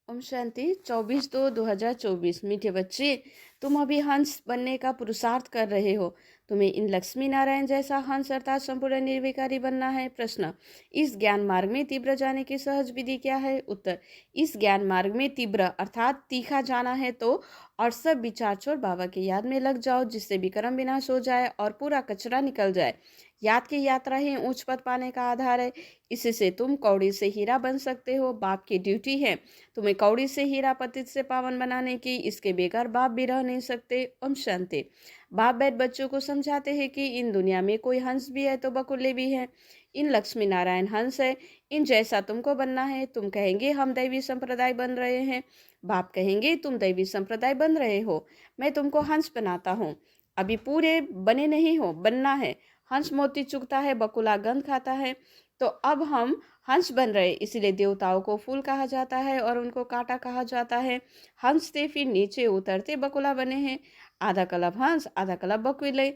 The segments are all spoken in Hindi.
ओम शांति 24/2/2024। मीठे बच्चे, तुम अभी हंस बनने का पुरुषार्थ कर रहे हो। तुम्हें इन लक्ष्मी नारायण जैसा हंस अर्थात संपूर्ण निर्विकारी बनना है। प्रश्न, इस ज्ञान मार्ग में तीव्र जाने की सहज विधि क्या है? उत्तर, इस ज्ञान मार्ग में तीव्र अर्थात तीखा जाना है तो और सब विचार छोड़ बाबा की याद में लग जाओ, जिससे विक्रम विनाश हो जाए और पूरा कचरा निकल जाए। याद की यात्रा ही उच्च पद पाने का आधार है। इससे तुम कौड़ी से हीरा बन सकते हो। बाप की ड्यूटी है तुम्हें कौड़ी से हीरा पतित से पावन बनाने की। इसके बेकार बाप भी रह नहीं सकते। ओम शांति। बाप बैठ बच्चों को समझाते हैं कि इन दुनिया में कोई हंस भी है तो बकुले भी है। इन लक्ष्मी नारायण हंस है, इन जैसा तुमको बनना है। तुम कहेंगे हम दैवी संप्रदाय बन रहे हैं। बाप कहेंगे तुम दैवी संप्रदाय बन रहे हो, मैं तुमको हंस बनाता हूँ। अभी पूरे बने नहीं हो, बनना है। हंस मोती चुगता है, बकुला गंध खाता है। तो अब हम हंस बन रहे, इसलिए देवताओं को फूल कहा जाता है और उनको कांटा कहा जाता है। हंस थे फिर नीचे उतरते बकुला बने हैं। आधा कलब हंस आधा कलब बकुले।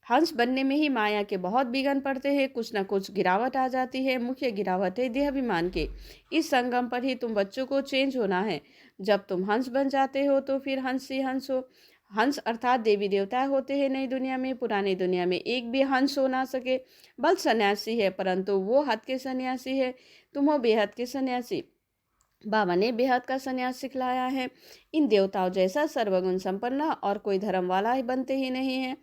हंस बनने में ही माया के बहुत विघ्न पड़ते हैं, कुछ न कुछ गिरावट आ जाती है। मुख्य गिरावट है देहाभिमान के। इस संगम पर ही तुम बच्चों को चेंज होना है। जब तुम हंस बन जाते हो तो फिर हंस ही हंस हो। हंस अर्थात देवी देवता होते हैं नई दुनिया में। पुरानी दुनिया में एक भी हंस हो ना सके। बल सन्यासी है, परंतु वो हद के सन्यासी है। तुम हो बेहद के सन्यासी। बाबा ने बेहद का सन्यास सिखलाया है। इन देवताओं जैसा सर्वगुण संपन्न और कोई धर्म वाला ही बनते ही नहीं है।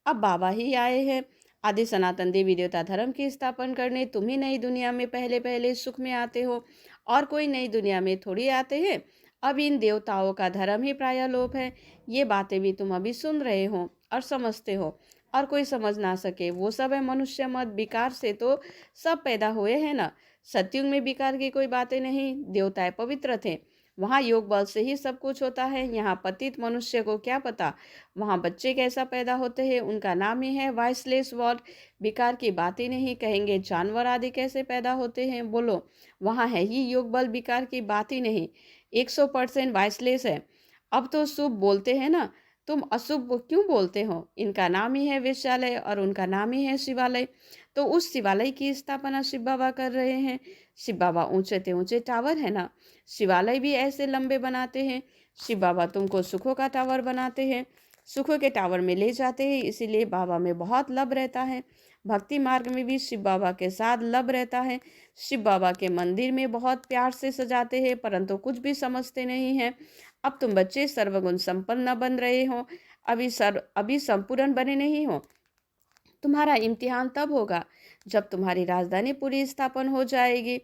अब बाबा ही आए हैं आदि सनातन देवी देवता धर्म की स्थापना करने। तुम ही नई दुनिया में पहले पहले सुख में आते हो और कोई नई दुनिया में थोड़ी आते हैं। अब इन देवताओं का धर्म ही प्राय लोप है। ये बातें भी तुम अभी सुन रहे हो और समझते हो, और कोई समझ ना सके वो सब है मनुष्य मत। विकार से तो सब पैदा हुए हैं ना। सतयुग में विकार की कोई बातें नहीं, देवताएं पवित्र थे। वहाँ योग बल से ही सब कुछ होता है। यहाँ पतित मनुष्य को क्या पता वहाँ बच्चे कैसा पैदा होते हैं। उनका नाम ही है वाइसलेस वर्ल्ड। विकार की बात ही नहीं। कहेंगे जानवर आदि कैसे पैदा होते हैं, बोलो वहाँ है ही योग बल, विकार की बात ही नहीं। 100% वाइसलेस है। अब तो शुभ बोलते हैं ना, तुम अशुभ क्यों बोलते हो? इनका नाम ही है वेश्यालय और उनका नाम ही है शिवालय। तो उस शिवालय की स्थापना शिव बाबा कर रहे हैं। शिव बाबा ऊंचे ते ऊंचे टावर है ना, शिवालय भी ऐसे लंबे बनाते हैं। शिव बाबा तुमको सुखों का टावर बनाते हैं, सुखों के टावर में ले जाते हैं। इसीलिए बाबा में बहुत लब रहता है। भक्ति मार्ग में भी शिव बाबा के साथ लब रहता है। शिव बाबा के मंदिर में बहुत प्यार से सजाते हैं, परंतु कुछ भी समझते नहीं हैं। अब तुम बच्चे सर्वगुण संपन्न बन रहे हो, अभी संपूर्ण बने नहीं हो। तुम्हारा इम्तिहान तब होगा जब तुम्हारी राजधानी पूरी स्थापन हो जाएगी।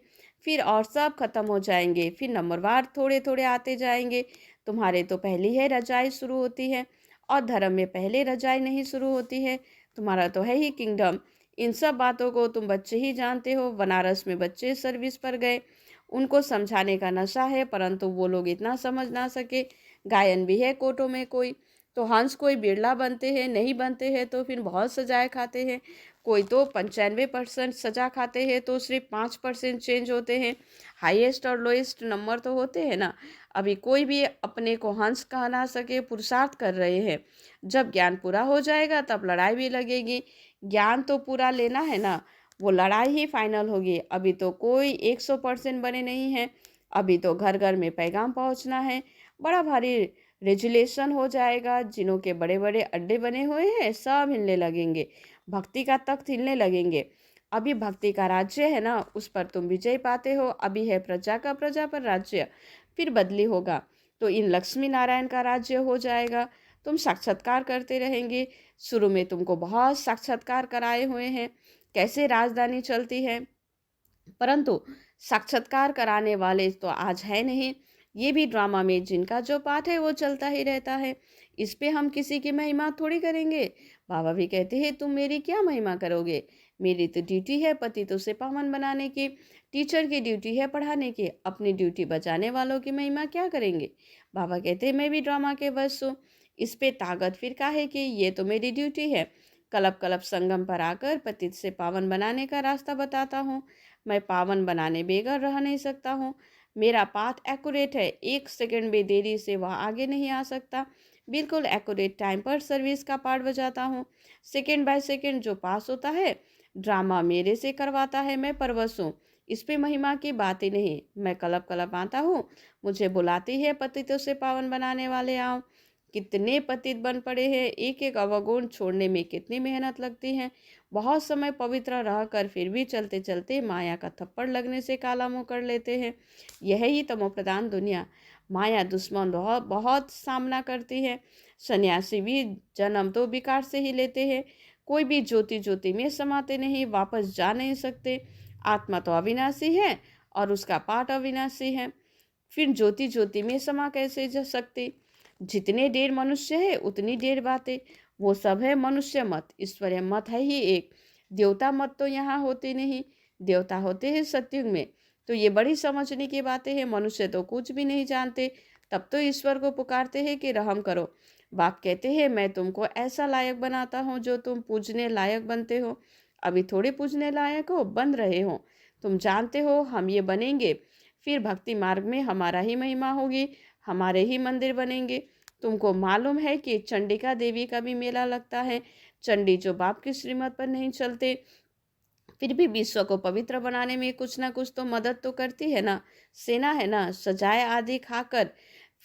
फिर और सब खत्म हो जाएंगे, फिर नंबरवार थोड़े थोड़े आते जाएंगे। तुम्हारे तो पहली है रजाई शुरू होती है, और धर्म में पहले रजाई नहीं शुरू होती है। तुम्हारा तो है ही किंगडम। इन सब बातों को तुम बच्चे ही जानते हो। बनारस में बच्चे सर्विस पर गए, उनको समझाने का नशा है, परंतु वो लोग इतना समझ ना सके। गायन भी है कोटों में कोई, तो हंस कोई बिरला बनते हैं, नहीं बनते हैं तो फिर बहुत सजाए खाते हैं। कोई तो 95% सजा खाते हैं तो सिर्फ 5% चेंज होते हैं। हाईएस्ट और लोएस्ट नंबर तो होते हैं ना। अभी कोई भी अपने को हंस कह ना सके, पुरुषार्थ कर रहे हैं। जब ज्ञान पूरा हो जाएगा तब लड़ाई भी लगेगी। ज्ञान तो पूरा लेना है ना, वो लड़ाई ही फाइनल होगी। अभी तो कोई 100% बने नहीं हैं। अभी तो घर घर में पैगाम पहुंचना है। बड़ा भारी रेजुलेशन हो जाएगा। जिनों के बड़े बड़े अड्डे बने हुए हैं सब हिलने लगेंगे। भक्ति का तख्त हिलने लगेंगे। अभी भक्ति का राज्य है ना, उस पर तुम विजय पाते हो। अभी है प्रजा का प्रजा पर राज्य, फिर बदली होगा तो इन लक्ष्मी नारायण का राज्य हो जाएगा। तुम साक्षात्कार करते रहेंगे। शुरू में तुमको बहुत साक्षात्कार कराए हुए हैं कैसे राजधानी चलती है, परंतु साक्षात्कार कराने वाले तो आज है नहीं। ये भी ड्रामा में जिनका जो पाठ है वो चलता ही रहता है। इस पे हम किसी की महिमा थोड़ी करेंगे। बाबा भी कहते हैं तुम मेरी क्या महिमा करोगे? मेरी तो ड्यूटी है पति तो से पावन बनाने की, टीचर की ड्यूटी है पढ़ाने की। अपनी ड्यूटी बचाने वालों की महिमा क्या करेंगे? बाबा कहते हैं मैं भी ड्रामा के बस हूँ। इस पे ताकत फिर काहे की? ये तो मेरी ड्यूटी है। कलब कलब संगम पर आकर पतित से पावन बनाने का रास्ता बताता हूँ। मैं पावन बनाने बेगर रह नहीं सकता हूँ। मेरा पाथ एक्यूरेट है, 1 सेकंड भी देरी से वह आगे नहीं आ सकता। बिल्कुल एक्यूरेट टाइम पर सर्विस का पार्ट बजाता हूँ। सेकंड बाय सेकंड जो पास होता है ड्रामा मेरे से करवाता है। मैं परवश हूँ। इस पे महिमा की बात ही नहीं। मैं कलप कलप आता हूँ, मुझे बुलाती है पतितों से पावन बनाने वाले आओ। कितने पतित बन पड़े हैं, एक एक अवगुण छोड़ने में कितनी मेहनत लगती है। बहुत समय पवित्र रहकर फिर भी चलते चलते माया का थप्पड़ लगने से काला मुंह कर लेते हैं। यह ही तमो प्रधान दुनिया, माया दुश्मन बहुत बहुत सामना करती है। सन्यासी भी जन्म तो विकार से ही लेते हैं। कोई भी ज्योति ज्योति में समाते नहीं, वापस जा नहीं सकते। आत्मा तो अविनाशी है और उसका पाठ अविनाशी है, फिर ज्योति ज्योति में समा कैसे जा सकते। जितने ढेर मनुष्य है उतनी ढेर बातें, वो सब है मनुष्य मत, ईश्वरीय मत है ही एक। देवता मत तो यहाँ होते नहीं, देवता होते हैं सतयुग में। तो ये बड़ी समझने की बातें हैं। मनुष्य तो कुछ भी नहीं जानते, तब तो ईश्वर को पुकारते हैं कि रहम करो। बाप कहते हैं मैं तुमको ऐसा लायक बनाता हूँ जो तुम पूजने लायक बनते हो। अभी थोड़े पूजने लायक हो, बन रहे हो। तुम जानते हो हम ये बनेंगे, फिर भक्ति मार्ग में हमारा ही महिमा होगी, हमारे ही मंदिर बनेंगे। तुमको मालूम है कि चंडिका देवी का भी मेला लगता है। चंडी जो बाप की श्रीमत पर नहीं चलते, फिर भी विश्व को पवित्र बनाने में कुछ ना कुछ तो मदद तो करती है ना। सेना है ना, सजाए आदि खाकर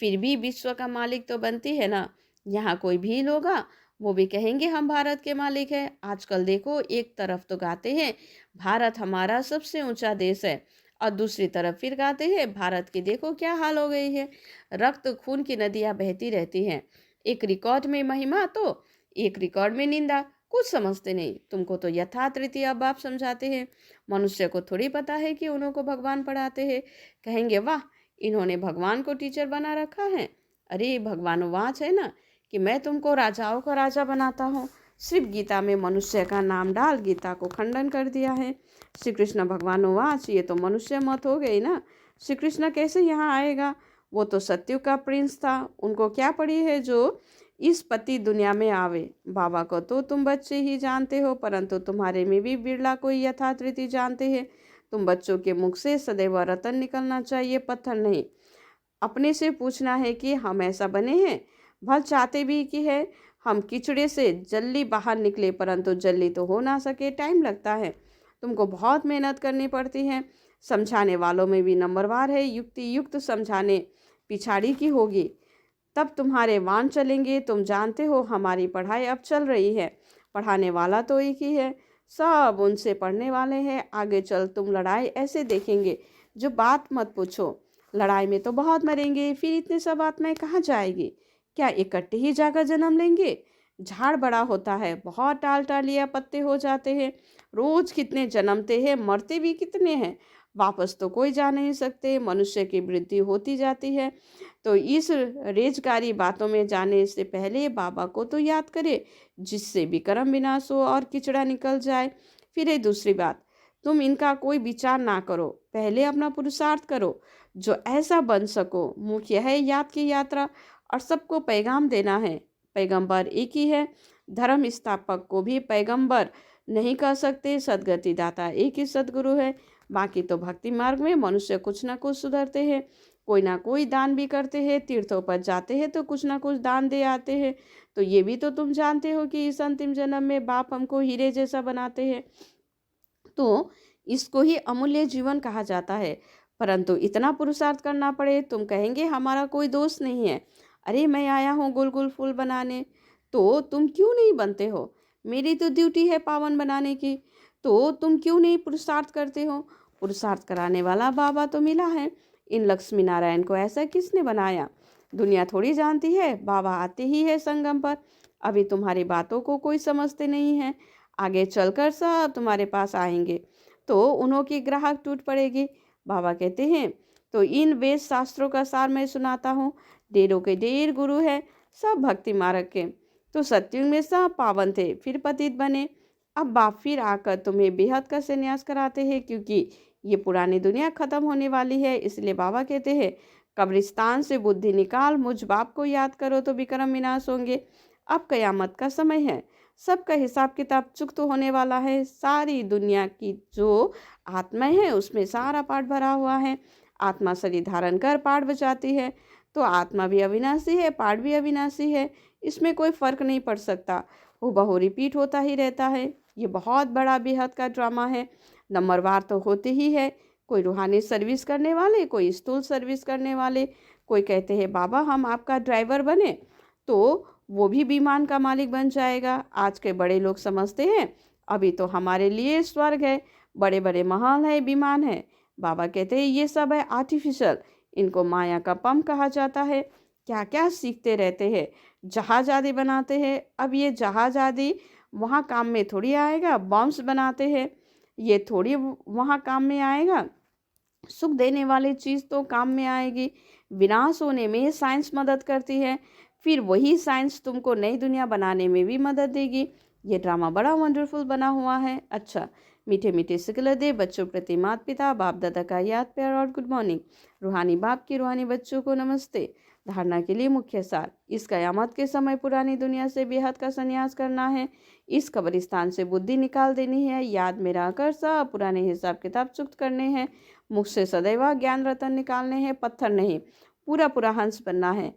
फिर भी विश्व का मालिक तो बनती है ना। यहाँ कोई भी होगा वो भी कहेंगे हम भारत के मालिक हैं। आजकल देखो, एक तरफ तो गाते हैं भारत हमारा सबसे ऊंचा देश है, और दूसरी तरफ फिर गाते हैं भारत की देखो क्या हाल हो गई है। रक्त खून की नदियां बहती रहती हैं, एक रिकॉर्ड में महिमा तो एक रिकॉर्ड में निंदा। कुछ समझते नहीं। तुमको तो यथार्थ रीति अब आप समझाते हैं, मनुष्य को थोड़ी पता है कि उनको भगवान पढ़ाते हैं। कहेंगे वाह, इन्होंने भगवान को टीचर बना रखा है। अरे भगवान वाच है ना कि मैं तुमको राजाओं का राजा बनाता हूँ। सिर्फ गीता में मनुष्य का नाम डाल गीता को खंडन कर दिया है। श्री कृष्ण भगवान वाच, ये तो मनुष्य मत हो गई ना। श्री कृष्ण कैसे यहाँ आएगा, वो तो सत्यु का प्रिंस था। उनको क्या पड़ी है जो इस पति दुनिया में आवे। बाबा को तो तुम बच्चे ही जानते हो, परंतु तुम्हारे में भी बिरला कोई यथार्थ रीति जानते हैं। तुम बच्चों के मुख से सदैव रतन निकलना चाहिए, पत्थर नहीं। अपने से पूछना है कि हम ऐसा बने हैं। भल चाहते भी कि है हम कीचड़े से जल्दी बाहर निकले, परंतु जल्दी तो हो ना सके, टाइम लगता है। तुमको बहुत मेहनत करनी पड़ती है। समझाने वालों में भी नंबरवार है, युक्ति युक्त समझाने पिछाड़ी की होगी, तब तुम्हारे वान चलेंगे। तुम जानते हो हमारी पढ़ाई अब चल रही है, पढ़ाने वाला तो एक ही है, सब उनसे पढ़ने वाले हैं। आगे चल तुम लड़ाई ऐसे देखेंगे जो बात मत पूछो। लड़ाई में तो बहुत मरेंगे, फिर इतने सब आत्माएं कहाँ जाएगी। क्या इकट्ठे ही जाकर जन्म लेंगे। झाड़ बड़ा होता है, बहुत टाल टालिया पत्ते हो जाते हैं। रोज कितने जन्मते हैं, मरते भी कितने हैं। वापस तो कोई जा नहीं सकते। मनुष्य की वृद्धि होती जाती है। तो इस रेजगारी बातों में जाने से पहले बाबा को तो याद करे, जिससे विक्रम विनाश हो और किचड़ा निकल जाए। फिर ये दूसरी बात, तुम इनका कोई विचार ना करो, पहले अपना पुरुषार्थ करो जो ऐसा बन सको। मुख्य है याद की यात्रा और सबको पैगाम देना है। पैगंबर एक ही है, धर्म स्थापक को भी पैगंबर नहीं कह सकते। सदगति दाता एक ही सदगुरु है। बाकी तो भक्ति मार्ग में मनुष्य कुछ ना कुछ सुधरते हैं, कोई ना कोई दान भी करते हैं। तीर्थों पर जाते हैं तो कुछ ना कुछ दान दे आते हैं। तो ये भी तो तुम जानते हो कि इस अंतिम जन्म में बाप हमको हीरे जैसा बनाते हैं। तो इसको ही अमूल्य जीवन कहा जाता है। परंतु इतना पुरुषार्थ करना पड़े। तुम कहेंगे हमारा कोई दोष नहीं है। अरे मैं आया हूँ गुल गुल फूल बनाने, तो तुम क्यों नहीं बनते हो। मेरी तो ड्यूटी है पावन बनाने की, तो तुम क्यों नहीं पुरुषार्थ करते हो। पुरुषार्थ कराने वाला बाबा तो मिला है। इन लक्ष्मी नारायण को ऐसा किसने बनाया। दुनिया थोड़ी जानती है, बाबा आते ही है संगम पर। अभी तुम्हारी बातों को कोई समझते नहीं है। आगे चलकर सब तुम्हारे पास आएंगे तो उन्हों की ग्राहक टूट पड़ेगी। बाबा कहते हैं तो इन वेद शास्त्रों का सार मैं सुनाता हूँ। ढेरों के ढेर गुरु है, सब भक्ति मार्ग के। तो सत्युग में सब पावन थे, फिर पतित बने। अब बाप फिर आकर तुम्हें बेहद का संन्यास कराते हैं, क्योंकि ये पुरानी दुनिया खत्म होने वाली है। इसलिए बाबा कहते हैं कब्रिस्तान से बुद्धि निकाल, मुझ बाप को याद करो तो विक्रम विनाश होंगे। अब कयामत का समय है, सबका हिसाब किताब चुकत होने वाला है। सारी दुनिया की जो आत्माएं हैं उसमें सारा पाठ भरा हुआ है। आत्मा शरीर धारण कर पाठ बजाती है, तो आत्मा भी अविनाशी है, पाठ भी अविनाशी है। इसमें कोई फर्क नहीं पड़ सकता, हूबहू रिपीट होता ही रहता है। ये बहुत बड़ा बेहद का ड्रामा है। नंबरवार तो होते ही है, कोई रूहानी सर्विस करने वाले, कोई स्थूल सर्विस करने वाले। कोई कहते हैं बाबा हम आपका ड्राइवर बने तो वो भी विमान का मालिक बन जाएगा। आज के बड़े लोग समझते हैं अभी तो हमारे लिए स्वर्ग है, बड़े बड़े महल है, विमान है। बाबा कहते हैं ये सब है आर्टिफिशियल, इनको माया का पंप कहा जाता है। क्या क्या सीखते रहते हैं, जहाज आदि बनाते हैं। अब ये जहाज आदि वहाँ काम में थोड़ी आएगा। बॉम्ब्स बनाते हैं, ये थोड़ी वहाँ काम में आएगा। सुख देने वाली चीज़ तो काम में आएगी। विनाश होने में साइंस मदद करती है, फिर वही साइंस तुमको नई दुनिया बनाने में भी मदद देगी। ये ड्रामा बड़ा वंडरफुल बना हुआ है। अच्छा, मीठे मीठे सिकल दे बच्चों प्रति माता पिता बाप दादा का याद प्यार और गुड मॉर्निंग। रूहानी बाप की रूहानी बच्चों को नमस्ते। धारणा के लिए मुख्य सार, इस कयामत के समय पुरानी दुनिया से बेहद का संन्यास करना है। इस कब्रिस्तान से बुद्धि निकाल देनी है। याद में रहकर सब पुराने हिसाब किताब चुक्त करने हैं। मुख से सदैव ज्ञान रतन निकालने हैं, पत्थर नहीं। पूरा पूरा हंस बनना है।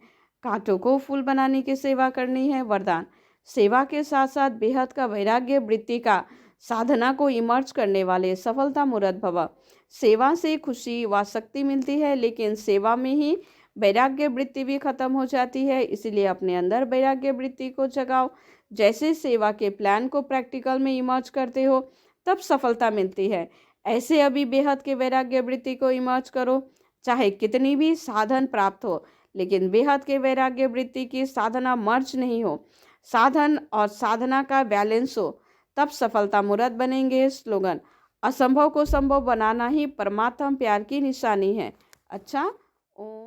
कांटों को फूल बनाने की सेवा करनी है। वरदान, सेवा के साथ साथ बेहद का वैराग्य वृत्ति का साधना को इमर्ज करने वाले सफलता मूर्त भव। सेवा से खुशी व शक्ति मिलती है, लेकिन सेवा में ही वैराग्य वृत्ति भी खत्म हो जाती है। इसलिए अपने अंदर वैराग्य वृत्ति को जगाओ। जैसे सेवा के प्लान को प्रैक्टिकल में इमर्ज करते हो तब सफलता मिलती है, ऐसे अभी बेहद के वैराग्य वृत्ति को इमर्ज करो। चाहे कितनी भी साधन प्राप्त हो, लेकिन बेहद के वैराग्य वृत्ति की साधना मर्ज नहीं हो, साधन और साधना का बैलेंस हो, तब सफलता मूर्त बनेंगे। स्लोगन, असंभव को संभव बनाना ही परमात्मा प्यार की निशानी है। अच्छा, ओम।